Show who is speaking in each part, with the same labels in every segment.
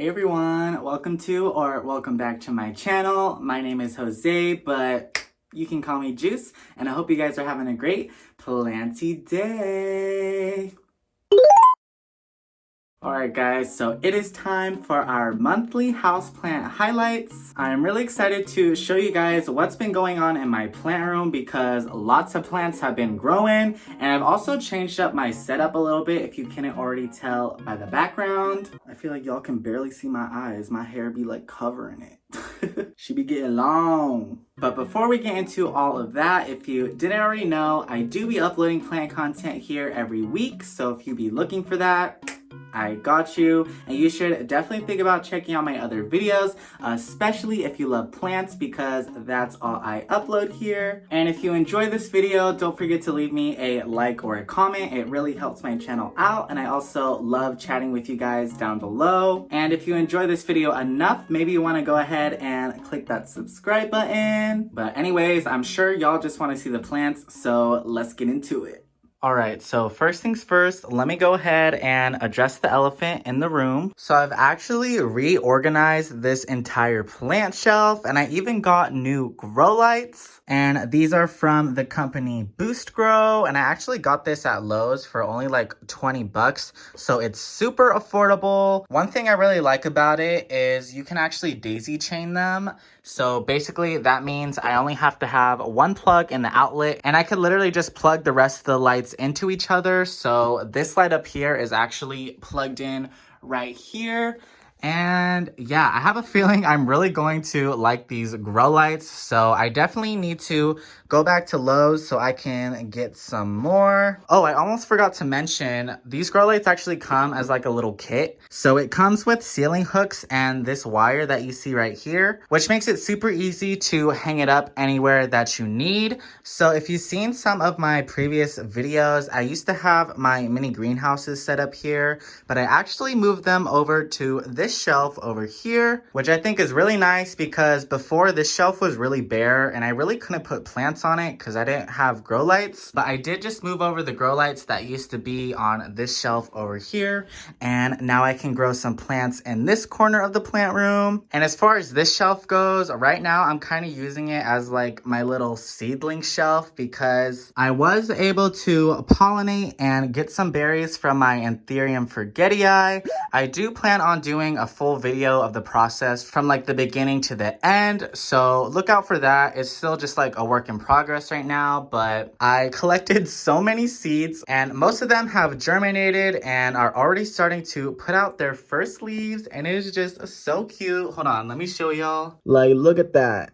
Speaker 1: Hey everyone, welcome back to my channel. My name is Jose, but you can call me Juice, and I hope you guys are having a great planty day. Alright guys, so it is time for our monthly houseplant highlights. I'm really excited to show you guys what's been going on in my plant room because lots of plants have been growing, and I've also changed up my setup a little bit if you couldn't already tell by the background. I feel like y'all can barely see my eyes. My hair be like covering it. She be getting long. But before we get into all of that, if you didn't already know, I do be uploading plant content here every week, so if you be looking for that, I got you. And you should definitely think about checking out my other videos, especially if you love plants, because that's all I upload here. And if you enjoy this video, don't forget to leave me a like or a comment. It really helps my channel out, and I also love chatting with you guys down below. And if you enjoy this video enough, maybe you want to go ahead and click that subscribe button. But anyways, I'm sure y'all just want to see the plants, so let's get into it. Alright, so first things first, let me go ahead and address the elephant in the room. So I've actually reorganized this entire plant shelf, and I even got new grow lights. And these are from the company Boost Grow, and I actually got this at Lowe's for only like 20 bucks. So it's super affordable. One thing I really like about it is you can actually daisy chain them. So basically that means I only have to have one plug in the outlet, and I could literally just plug the rest of the lights into each other. So this light up here is actually plugged in right here. And yeah, I have a feeling I'm really going to like these grow lights. So I definitely need to go back to Lowe's so I can get some more. Oh, I almost forgot to mention, these grow lights actually come as like a little kit. So it comes with ceiling hooks and this wire that you see right here, which makes it super easy to hang it up anywhere that you need. So if you've seen some of my previous videos, I used to have my mini greenhouses set up here, but I actually moved them over to this shelf over here, which I think is really nice because before this shelf was really bare and I really couldn't put plants on it because I didn't have grow lights. But I did just move over the grow lights that used to be on this shelf over here, and now I can grow some plants in this corner of the plant room. And as far as this shelf goes, right now I'm kind of using it as like my little seedling shelf because I was able to pollinate and get some berries from my anthurium forgetii. I do plan on doing a full video of the process from like the beginning to the end, so look out for that. It's still just like a work in progress right now, but I collected so many seeds and most of them have germinated and are already starting to put out their first leaves, and it is just so cute. Hold on, let me show y'all. Like, look at that.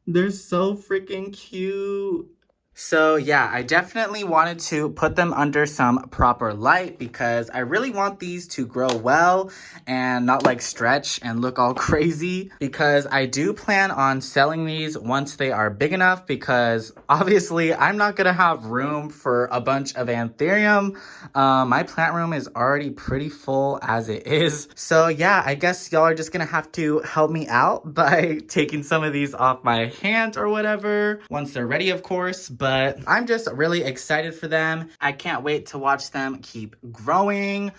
Speaker 1: They're so freaking cute. So yeah, I definitely wanted to put them under some proper light because I really want these to grow well and not like stretch and look all crazy, because I do plan on selling these once they are big enough, because obviously I'm not gonna have room for a bunch of anthurium. My plant room is already pretty full as it is. So yeah, I guess y'all are just gonna have to help me out by taking some of these off my hand or whatever, once they're ready of course. But I'm just really excited for them. I can't wait to watch them keep growing.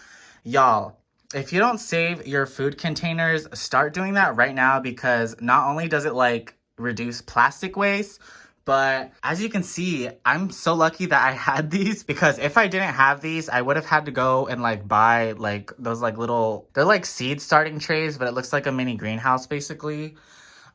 Speaker 1: Y'all, if you don't save your food containers, start doing that right now, because not only does it like reduce plastic waste, but as you can see, I'm so lucky that I had these, because if I didn't have these, I would have had to go and like buy like those like little, they're like seed starting trays, but it looks like a mini greenhouse basically.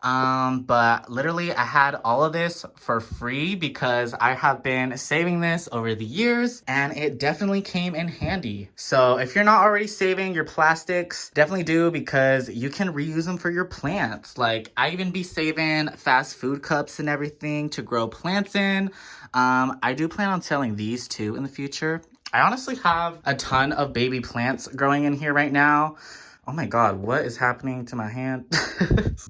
Speaker 1: But literally I had all of this for free because I have been saving this over the years, and it definitely came in handy. So if you're not already saving your plastics, definitely do, because you can reuse them for your plants. Like, I even be saving fast food cups and everything to grow plants in. I do plan on selling these too in the future. I honestly have a ton of baby plants growing in here right now. Oh my god, what is happening to my hand?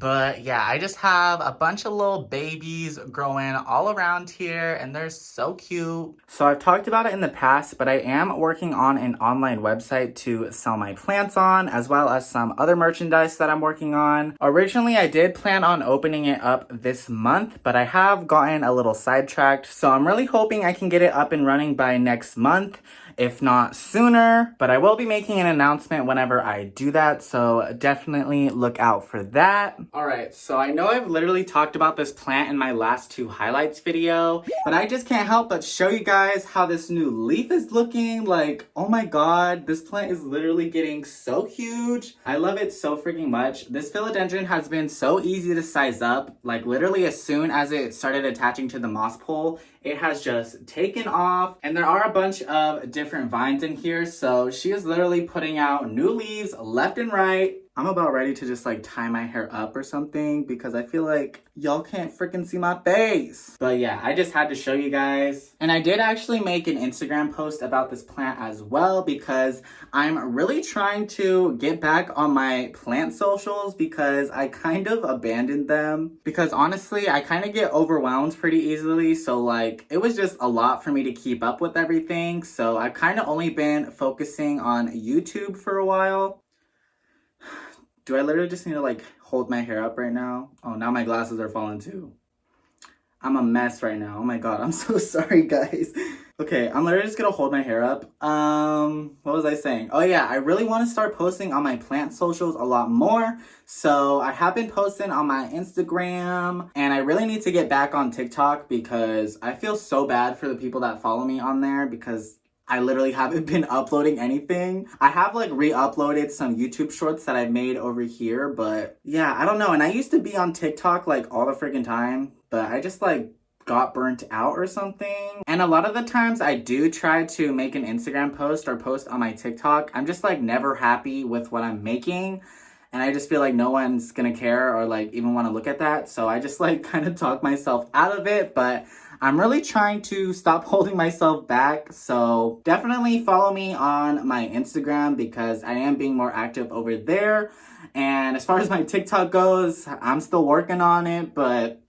Speaker 1: But yeah, I just have a bunch of little babies growing all around here, and they're so cute. So I've talked about it in the past, but I am working on an online website to sell my plants on, as well as some other merchandise that I'm working on. Originally, I did plan on opening it up this month, but I have gotten a little sidetracked, so I'm really hoping I can get it up and running by next month. if not sooner. But I will be making an announcement whenever I do that, so definitely look out for that. Alright, so I know I've literally talked about this plant in my last 2 highlights video, but I just can't help but show you guys how this new leaf is looking. Like, oh my god, this plant is literally getting so huge. I love it so freaking much. This philodendron has been so easy to size up. Like, literally as soon as it started attaching to the moss pole, it has just taken off. And there are a bunch of different vines in here, so she is literally putting out new leaves left and right. I'm about ready to just like tie my hair up or something because I feel like y'all can't freaking see my face. But yeah, I just had to show you guys. And I did actually make an Instagram post about this plant as well because I'm really trying to get back on my plant socials because I kind of abandoned them. Because honestly, I kind of get overwhelmed pretty easily. So like, it was just a lot for me to keep up with everything. So I've kind of only been focusing on YouTube for a while. Do I literally just need to like hold my hair up right now? Oh, now my glasses are falling too. I'm a mess right now. Oh my god, I'm so sorry, guys. Okay, I'm literally just gonna hold my hair up. What was I saying? Oh yeah, I really want to start posting on my plant socials a lot more. So I have been posting on my Instagram, and I really need to get back on TikTok because I feel so bad for the people that follow me on there because I literally haven't been uploading anything. I have like re-uploaded some YouTube shorts that I've made over here, but yeah, I don't know. And I used to be on TikTok like all the freaking time, but I just like got burnt out or something. And a lot of the times I do try to make an Instagram post or post on my TikTok. I'm just like never happy with what I'm making. And I just feel like no one's gonna care or like even want to look at that. So I just like kind of talk myself out of it, but I'm really trying to stop holding myself back. So definitely follow me on my Instagram because I am being more active over there. And as far as my TikTok goes, I'm still working on it, but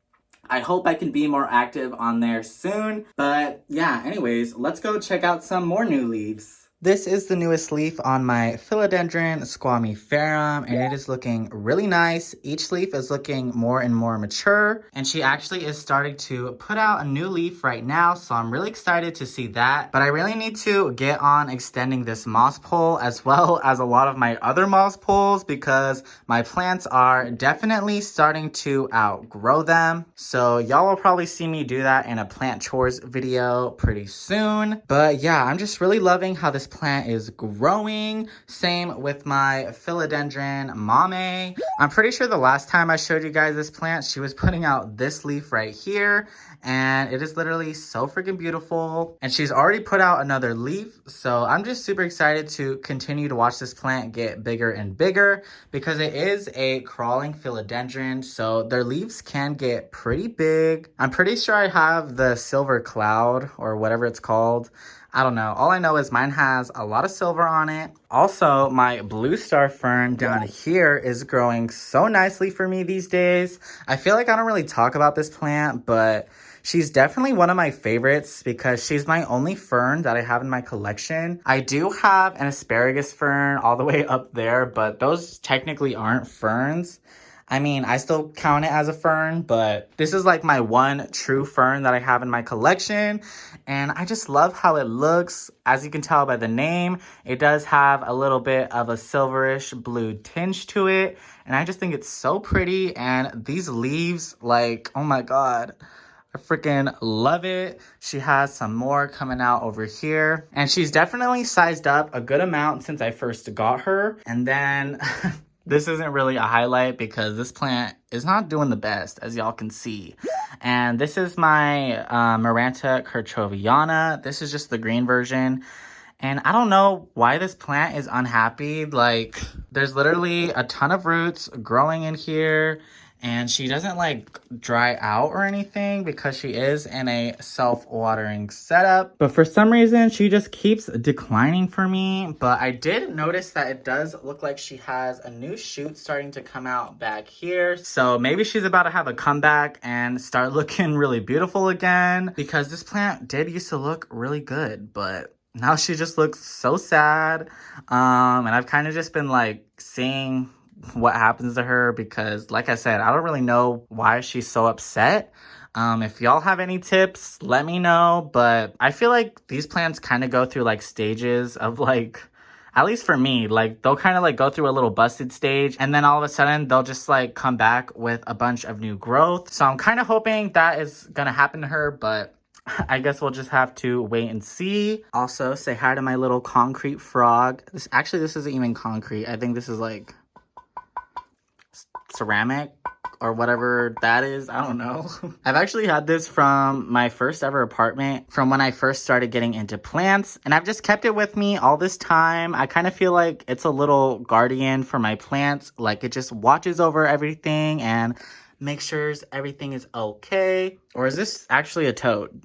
Speaker 1: I hope I can be more active on there soon. But yeah, anyways, let's go check out some more new leaves. This is the newest leaf on my philodendron squamiferum, and it is looking really nice. Each leaf is looking more and more mature, and she actually is starting to put out a new leaf right now, so I'm really excited to see that. But I really need to get on extending this moss pole as well as a lot of my other moss poles because my plants are definitely starting to outgrow them. So y'all will probably see me do that in a plant chores video pretty soon. But yeah, I'm just really loving how this plant is growing. Same with my philodendron mame. I'm pretty sure the last time I showed you guys this plant, she was putting out this leaf right here, and it is literally so freaking beautiful. And she's already put out another leaf, so I'm just super excited to continue to watch this plant get bigger and bigger because it is a crawling philodendron, so their leaves can get pretty big. I'm pretty sure I have the silver cloud or whatever it's called. I don't know. All I know is mine has a lot of silver on it. Also, my blue star fern down here is growing so nicely for me these days. I feel like I don't really talk about this plant, but she's definitely one of my favorites because she's my only fern that I have in my collection. I do have an asparagus fern all the way up there, but those technically aren't ferns. I mean, I still count it as a fern, but this is like my one true fern that I have in my collection. And I just love how it looks. As you can tell by the name, it does have a little bit of a silverish blue tinge to it. And I just think it's so pretty. And these leaves, like, oh my god, I freaking love it. She has some more coming out over here. And she's definitely sized up a good amount since I first got her. And then this isn't really a highlight because this plant is not doing the best, as y'all can see. And this is my Maranta kirchoviana. This is just the green version. And I don't know why this plant is unhappy. Like, there's literally a ton of roots growing in here. And she doesn't like dry out or anything because she is in a self-watering setup. But for some reason, she just keeps declining for me. But I did notice that it does look like she has a new shoot starting to come out back here. So maybe she's about to have a comeback and start looking really beautiful again. Because this plant did used to look really good, but now she just looks so sad. And I've kind of just been like seeing what happens to her because, like I said, I don't really know why she's so upset. If y'all have any tips, let me know. But I feel like these plants kind of go through like stages of like, at least for me, like they'll kind of like go through a little busted stage and then all of a sudden they'll just like come back with a bunch of new growth. So I'm kind of hoping that is gonna happen to her, but I guess we'll just have to wait and see. Also, say hi to my little concrete frog. This isn't even concrete. I think this is like ceramic or whatever that is. I don't know. I've actually had this from my first ever apartment from when I first started getting into plants, and I've just kept it with me all this time. I kind of feel like it's a little guardian for my plants. Like it just watches over everything and makes sure everything is okay. Or is this actually a toad?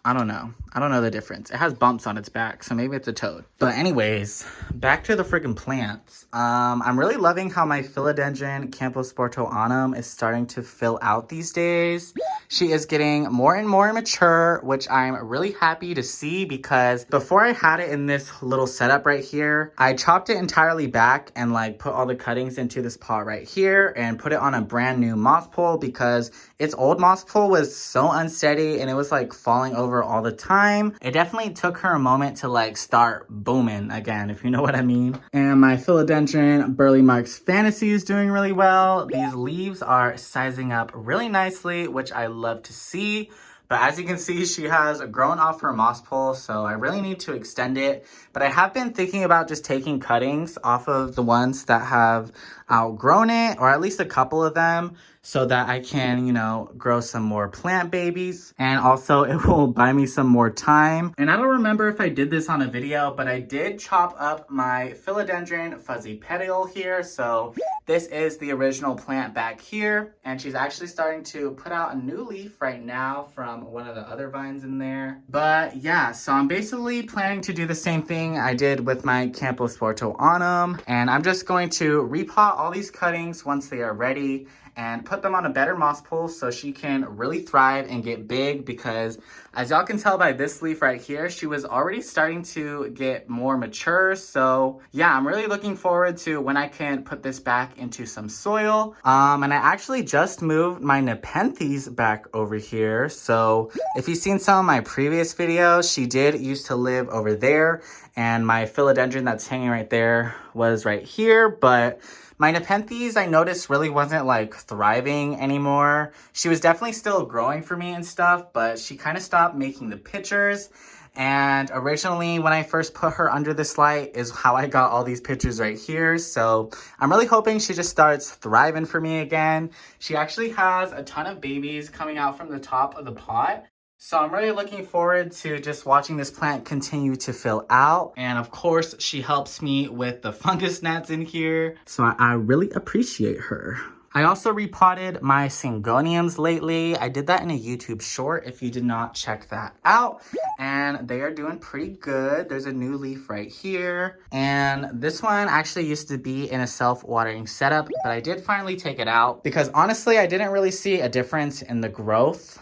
Speaker 1: I don't know. I don't know the difference. It has bumps on its back, so maybe it's a toad. But anyways, back to the freaking plants. I'm really loving how my philodendron Camposportoanum is starting to fill out these days. She is getting more and more mature, which I'm really happy to see because before I had it in this little setup right here, I chopped it entirely back and like put all the cuttings into this pot right here and put it on a brand new moss pole because its old moss pole was so unsteady and it was like falling over all the time. It definitely took her a moment to like start booming again, if you know what I mean. And my philodendron Burley Marks Fantasy is doing really well. These leaves are sizing up really nicely, which I love to see. But as you can see, she has grown off her moss pole, so I really need to extend it. But I have been thinking about just taking cuttings off of the ones that have outgrown it, or at least a couple of them, so that I can, you know, grow some more plant babies. And also it will buy me some more time. And I don't remember if I did this on a video, but I did chop up my philodendron fuzzy petiole here. So this is the original plant back here. And she's actually starting to put out a new leaf right now from one of the other vines in there. But yeah, so I'm basically planning to do the same thing I did with my Camposportoanum. And I'm just going to repot all these cuttings once they are ready and put them on a better moss pole so she can really thrive and get big, because as y'all can tell by this leaf right here, she was already starting to get more mature. So yeah, I'm really looking forward to when I can put this back into some soil. And I actually just moved my nepenthes back over here. So if you've seen some of my previous videos, she did used to live over there, and my philodendron that's hanging right there was right here. But my nepenthes, I noticed, really wasn't like thriving anymore. She was definitely still growing for me and stuff, but she kind of stopped making the pictures. And originally, when I first put her under this light is how I got all these pictures right here. So I'm really hoping she just starts thriving for me again. She actually has a ton of babies coming out from the top of the pot. So I'm really looking forward to just watching this plant continue to fill out. And of course, she helps me with the fungus gnats in here. So I really appreciate her. I also repotted my syngoniums lately. I did that in a YouTube short if you did not check that out. And they are doing pretty good. There's a new leaf right here. And this one actually used to be in a self-watering setup, but I did finally take it out because honestly, I didn't really see a difference in the growth.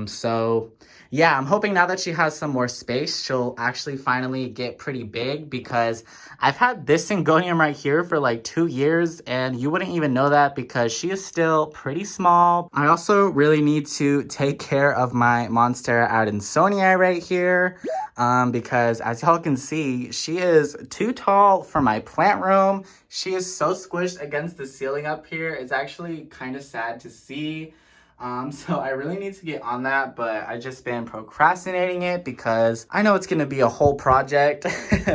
Speaker 1: So yeah, I'm hoping now that she has some more space, she'll actually finally get pretty big, because I've had this syngonium right here for like 2 years and you wouldn't even know that because she is still pretty small. I also really need to take care of my Monstera adansonii right here, because as y'all can see, she is too tall for my plant room. She is so squished against the ceiling up here. It's actually kind of sad to see. So I really need to get on that, but I just been procrastinating it because I know it's going to be a whole project.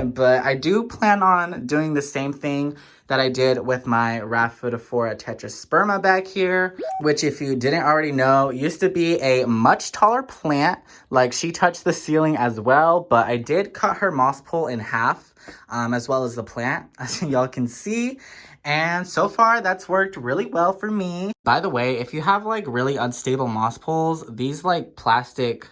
Speaker 1: But I do plan on doing the same thing that I did with my Rhaphidophora tetrasperma back here, which if you didn't already know, used to be a much taller plant. Like, she touched the ceiling as well, but I did cut her moss pole in half, as well as the plant, as y'all can see. And so far, that's worked really well for me. By the way, if you have like really unstable moss poles, these like plastic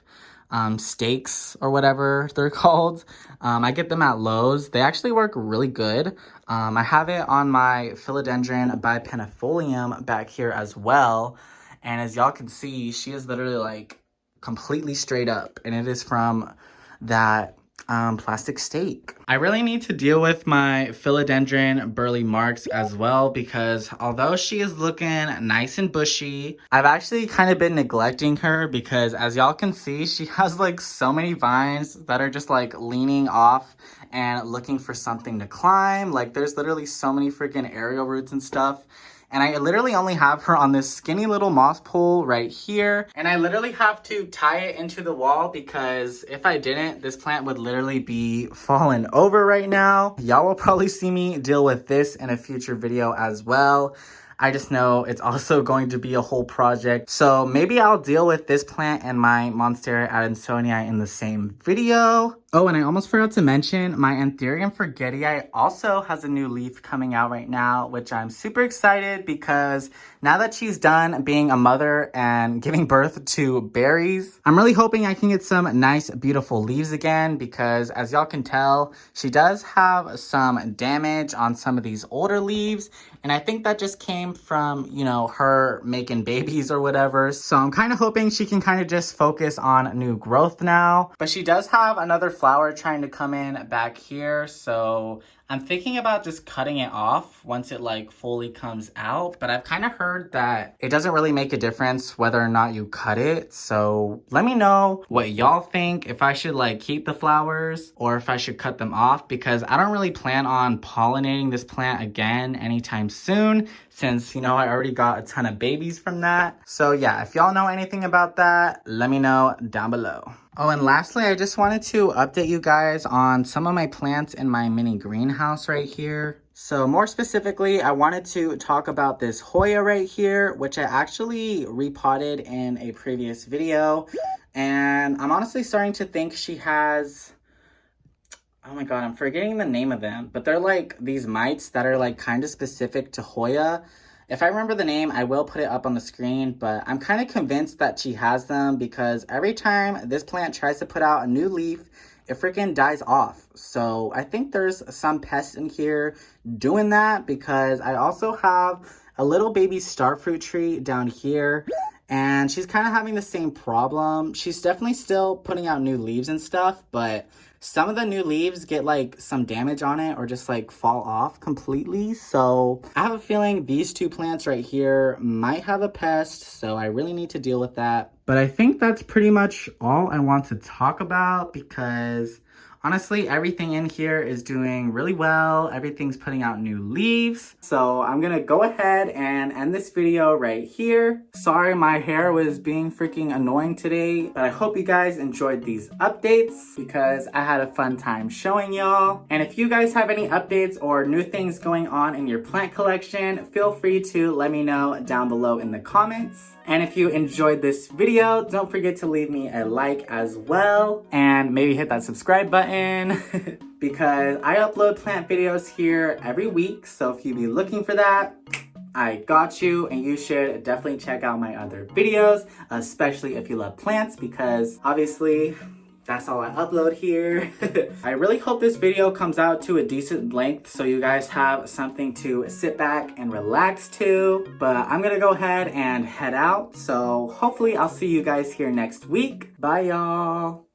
Speaker 1: stakes or whatever they're called, I get them at Lowe's. They actually work really good. I have it on my philodendron bipenifolium back here as well. And as y'all can see, she is literally like completely straight up, and it is from that plastic stake. I really need to deal with my philodendron burley marks as well because although she is looking nice and bushy, I've actually kind of been neglecting her because as y'all can see, she has like so many vines that are just like leaning off and looking for something to climb. Like there's literally so many freaking aerial roots and stuff. And I literally only have her on this skinny little moss pole right here. And I literally have to tie it into the wall because if I didn't, this plant would literally be falling over right now. Y'all will probably see me deal with this in a future video as well. I just know it's also going to be a whole project. So maybe I'll deal with this plant and my Monstera adansonii in the same video. Oh, and I almost forgot to mention my anthurium forgetii also has a new leaf coming out right now, which I'm super excited because now that she's done being a mother and giving birth to berries, I'm really hoping I can get some nice, beautiful leaves again because as y'all can tell, she does have some damage on some of these older leaves. And I think that just came from, you know, her making babies or whatever. So I'm kind of hoping she can kind of just focus on new growth now. But she does have another flower trying to come in back here. So I'm thinking about just cutting it off once it like fully comes out. But I've kind of heard that it doesn't really make a difference whether or not you cut it. So let me know what y'all think, if I should like keep the flowers or if I should cut them off, because I don't really plan on pollinating this plant again anytime soon since, you know, I already got a ton of babies from that. So yeah, if y'all know anything about that, let me know down below. Oh, and lastly, I just wanted to update you guys on some of my plants in my mini greenhouse right here. So more specifically, I wanted to talk about this Hoya right here, which I actually repotted in a previous video. And I'm honestly starting to think she has... Oh my god, I'm forgetting the name of them. But they're like these mites that are like kind of specific to Hoya. If I remember the name, I will put it up on the screen, but I'm kind of convinced that she has them because every time this plant tries to put out a new leaf, it freaking dies off. So I think there's some pests in here doing that because I also have a little baby starfruit tree down here and she's kind of having the same problem. She's definitely still putting out new leaves and stuff, but some of the new leaves get like some damage on it or just like fall off completely. So I have a feeling these two plants right here might have a pest. So I really need to deal with that. But I think that's pretty much all I want to talk about because honestly, everything in here is doing really well. Everything's putting out new leaves. So I'm gonna go ahead and end this video right here. Sorry my hair was being freaking annoying today, but I hope you guys enjoyed these updates because I had a fun time showing y'all. And if you guys have any updates or new things going on in your plant collection, feel free to let me know down below in the comments. And if you enjoyed this video, don't forget to leave me a like as well. And maybe hit that subscribe button because I upload plant videos here every week. So if you be looking for that, I got you. And you should definitely check out my other videos, especially if you love plants because obviously that's all I upload here. I really hope this video comes out to a decent length so you guys have something to sit back and relax to. But I'm gonna go ahead and head out. So hopefully I'll see you guys here next week. Bye y'all.